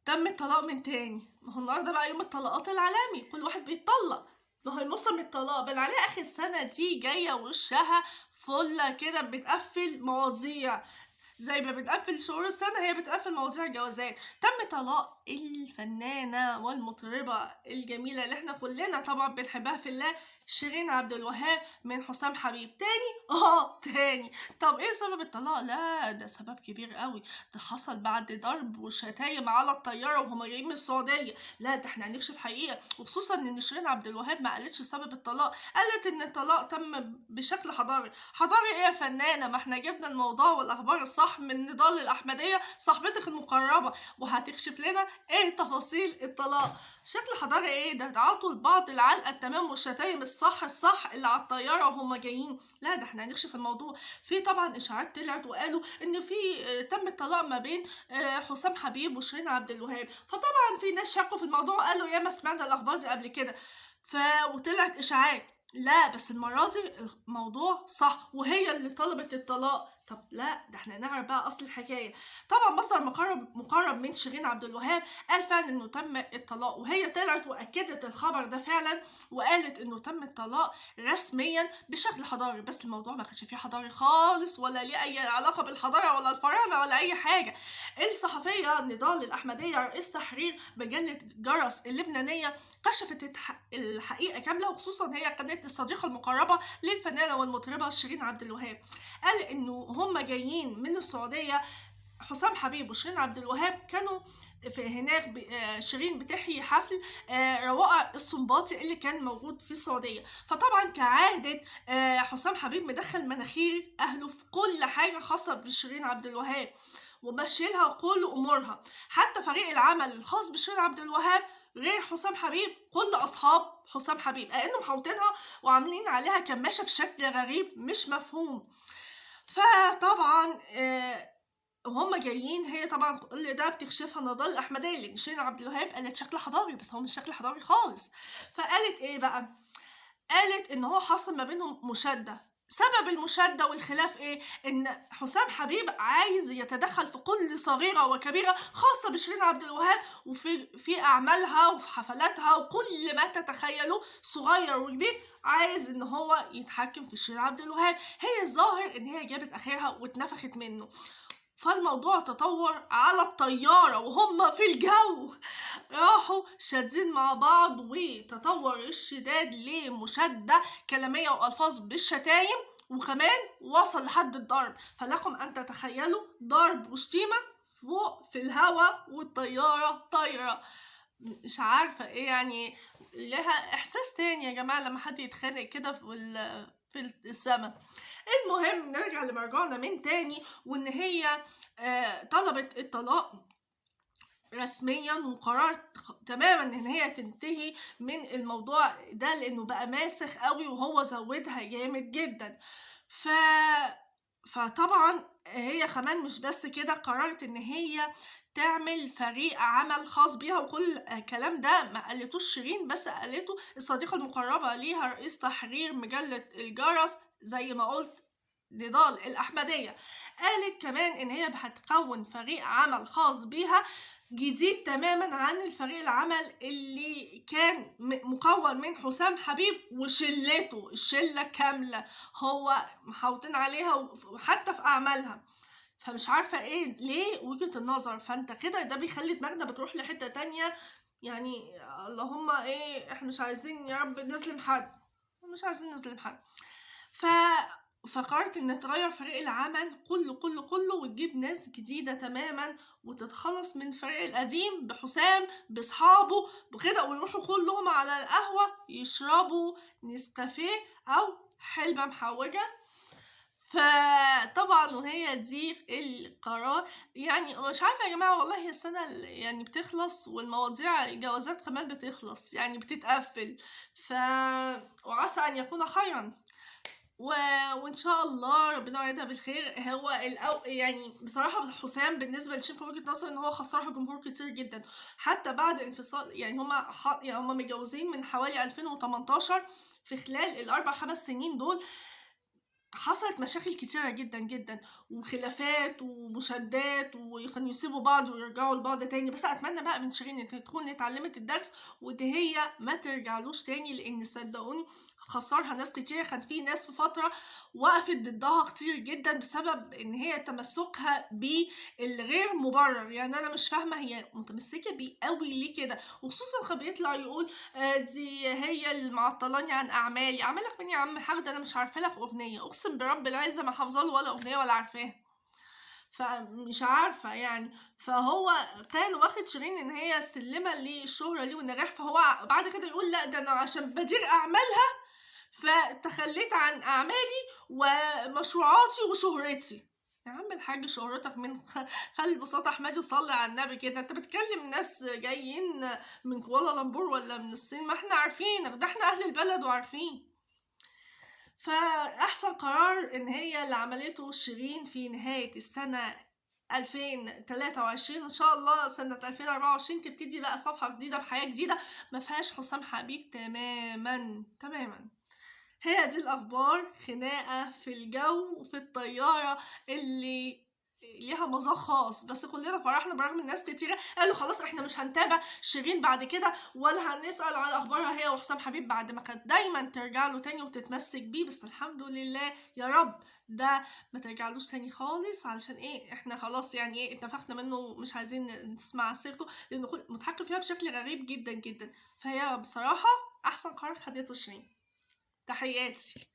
تم الطلاق من تاني. ما هو النهارده بقى يوم الطلاقات العالمي، كل واحد بيتطلق. ما هي موسم الطلاق بل عليها اخر السنه دي جايه وشها فله كده، بتقفل مواضيع زي ما بتقفل شهور السنة، هي بتقفل مواضيع الجوازات. تم طلاق الفنانة والمطربة الجميلة اللي احنا كلنا طبعا بنحبها في الله، شيرين عبد الوهاب، من حسام حبيب. تاني. طب ايه سبب الطلاق؟ لا ده سبب كبير قوي، ده حصل بعد ضرب وشتايم على الطيارة وهما جايين من السعودية. لا ده احنا هنكشف حقيقة، وخصوصا ان شيرين عبد الوهاب ما قالتش سبب الطلاق، قالت ان الطلاق تم بشكل حضاري. حضاري ايه يا فنانة؟ ما احنا جبنا الموضوع والاخبار الصح من نضال الاحمدية صاحبتك المقربة، وهتكشف لنا ايه تفاصيل الطلاق. شكل حضاري ايه ده؟ تعاطوا لبعض العلقة التمام والشتايم الصح اللي على الطيارة وهم جايين. لا ده احنا هنكشف الموضوع. في طبعا اشاعات طلعت وقالوا ان في تم الطلاق ما بين حسام حبيب وشيرين عبد الوهاب، فطبعا في ناس شكوا في الموضوع، قالوا يا ما سمعنا الاخبار دي قبل كده، وطلعت اشاعات. لا بس المرة دي الموضوع صح، وهي اللي طلبت الطلاق. طب لا ده احنا نعرف بقى اصل الحكايه. طبعا مصدر مقرب من شيرين عبد الوهاب قال فعلا انه تم الطلاق، وهي طلعت واكدت الخبر ده فعلا، وقالت انه تم الطلاق رسميا بشكل حضاري. بس الموضوع ما كانش فيه حضاري خالص، ولا ليه اي علاقه بالحضاره ولا الفراعنه ولا اي حاجه. الصحفيه نضال الاحمديه رئيس تحرير مجله جرس اللبنانيه كشفت الحقيقه كامله، وخصوصا هي كانت الصديقه المقربه للفنانه والمطربه شيرين عبد الوهاب. قال انه هم جايين من السعوديه، حسام حبيب وشيرين عبد الوهاب كانوا في هناك شيرين بتحيي حفل روائع السنباطي اللي كان موجود في السعوديه. فطبعا كعاده حسام حبيب مدخل مناخير اهله في كل حاجه خاصه بشيرين عبد الوهاب، ومشيلها كل امورها. حتى فريق العمل الخاص بشيرين عبد الوهاب غير حسام حبيب كل اصحاب حسام حبيب، لانهم محوطينها وعاملين عليها كماشه بشكل غريب مش مفهوم. فطبعا وهم جايين، هي طبعا كل ده بتكشفها نضال الاحمديه، لان شيرين عبد الوهاب قالت شكل حضاري، بس هو مش شكل حضاري خالص. فقالت ايه بقى؟ قالت ان هو حصل ما بينهم مشاده. سبب المشاده والخلاف ايه؟ ان حسام حبيب عايز يتدخل في كل صغيره وكبيره خاصه بشيرين عبد الوهاب، وفي اعمالها وفي حفلاتها، وكل ما تتخيله صغير وكبير عايز ان هو يتحكم في شيرين عبد الوهاب. هي الظاهر ان هي جابت اخرها واتنفخت منه. فالموضوع تطور على الطيارة وهم في الجو، راحوا شادين مع بعض، وتطور الشداد لمشادة كلامية وألفاظ بالشتايم، وكمان وصل لحد الضرب. فلكم أن تتخيلوا ضرب وشتيمة فوق في الهواء والطيارة طايرة. مش عارفة ايه يعني، لها احساس تاني يا جماعة لما حد يتخانق كده في السما. المهم نرجع لمرجعنا من تاني، وان هي طلبت الطلاق رسميا، وقررت تماما ان هي تنتهي من الموضوع ده لانه بقى ماسخ قوي وهو زودها جامد جدا. فطبعا هي كمان مش بس كده، قررت ان هي تعمل فريق عمل خاص بيها، وكل الكلام ده ما قالتوش شيرين بس، قالته الصديقة المقربة ليها رئيس تحرير مجلة الجرس زي ما قلت نضال الأحمدية. قالت كمان إن هي هتكون فريق عمل خاص بيها جديد تماما عن الفريق العمل اللي كان مكون من حسام حبيب وشلته، الشلة كاملة هو محاوطين عليها وحتى في أعمالها. فمش عارفة ايه ليه وجهة النظر. فانت كده ده بيخلي دماغنا بتروح لحتة تانية، يعني اللهم ايه، احنا مش عايزين يا رب نظلم حد، مش عايزين نظلم حد. فقررت ان تغير فريق العمل كله وتجيب ناس جديدة تماما، وتتخلص من الفريق القديم بحسام باصحابه بكده، ويروحوا كلهم على القهوة يشربوا نسكافيه او حلبة محوجة. فطبعا وهي دي القرار، يعني مش عارفه يا جماعه والله، هي السنه يعني بتخلص، والمواضيع الجوازات كمان بتخلص، يعني بتتقفل. وعسى ان يكون خيرا، وان شاء الله ربنا يعيدها بالخير. هو يعني بصراحه حسام بالنسبه لشيف في وجهه نظري ان هو خسرها جمهور كتير جدا، حتى بعد انفصال. يعني هما متجوزين من حوالي 2018، في خلال الاربع 5 سنين دول حصلت مشاكل كتيرة جدا جدا وخلافات ومشادات، وكانوا يسيبوا بعض ويرجعوا لبعض تاني. بس اتمنى بقى من شيرين ان تكون اتعلمت الدرس وان هي ما ترجعلوش تاني، لان صدقوني خسرها ناس كتير. كان في ناس في فترة وقفت ضدها كتير جدا بسبب ان هي تمسكها بالغير مبرر. يعني انا مش فاهمة هي متمسكة بيه قوي ليه كده، وخصوصا كان بيطلع يقول دي هي اللي معطلاني عن اعمالي. اعمالك مين يا عم الحاج؟ ده انا مش عارفه لك اغنيه، اقسم برب العزه ما حافظه له ولا اغنيه ولا عارفاها. فمش عارفه يعني. فهو كان واخد شيرين ان هي سلمه للشهره ليه والنجاح، فهو بعد كده يقول لا ده انا عشان بدير اعمالها فتخليت عن اعمالي ومشروعاتي وشهرتي. يا عم الحاج شهرتك من خلي ببساطة أحمدي صلي على النبي كده. أنت بتكلم ناس جايين من كوالالمبور ولا من الصين؟ ما احنا عارفينك، ده احنا أهل البلد وعارفين. فأحسن قرار إن هي اللي عملته شيرين في نهاية السنة 2023. إن شاء الله سنة 2024 تبتدي بقى صفحة جديدة بحياة جديدة ما فيهاش حسام حبيب تماما تماما. هي دي الأخبار. خناقة في الجو في الطيارة اللي ليها مذاق خاص، بس كلنا فرحنا برغم الناس كتيرة قالوا خلاص احنا مش هنتابع شيرين بعد كده ولا هنسأل على أخبارها هي وحسام حبيب بعد ما كانت دايما ترجع له تاني وتتمسك بيه. بس الحمد لله يا رب ده ما ترجعلوش تاني خالص، علشان ايه احنا خلاص يعني ايه اتنفخنا منه، مش عايزين نسمع سيرته لانه متحكم فيها بشكل غريب جدا جدا. فهي بصراحة احسن قرار خدته شيرين. تحياتي.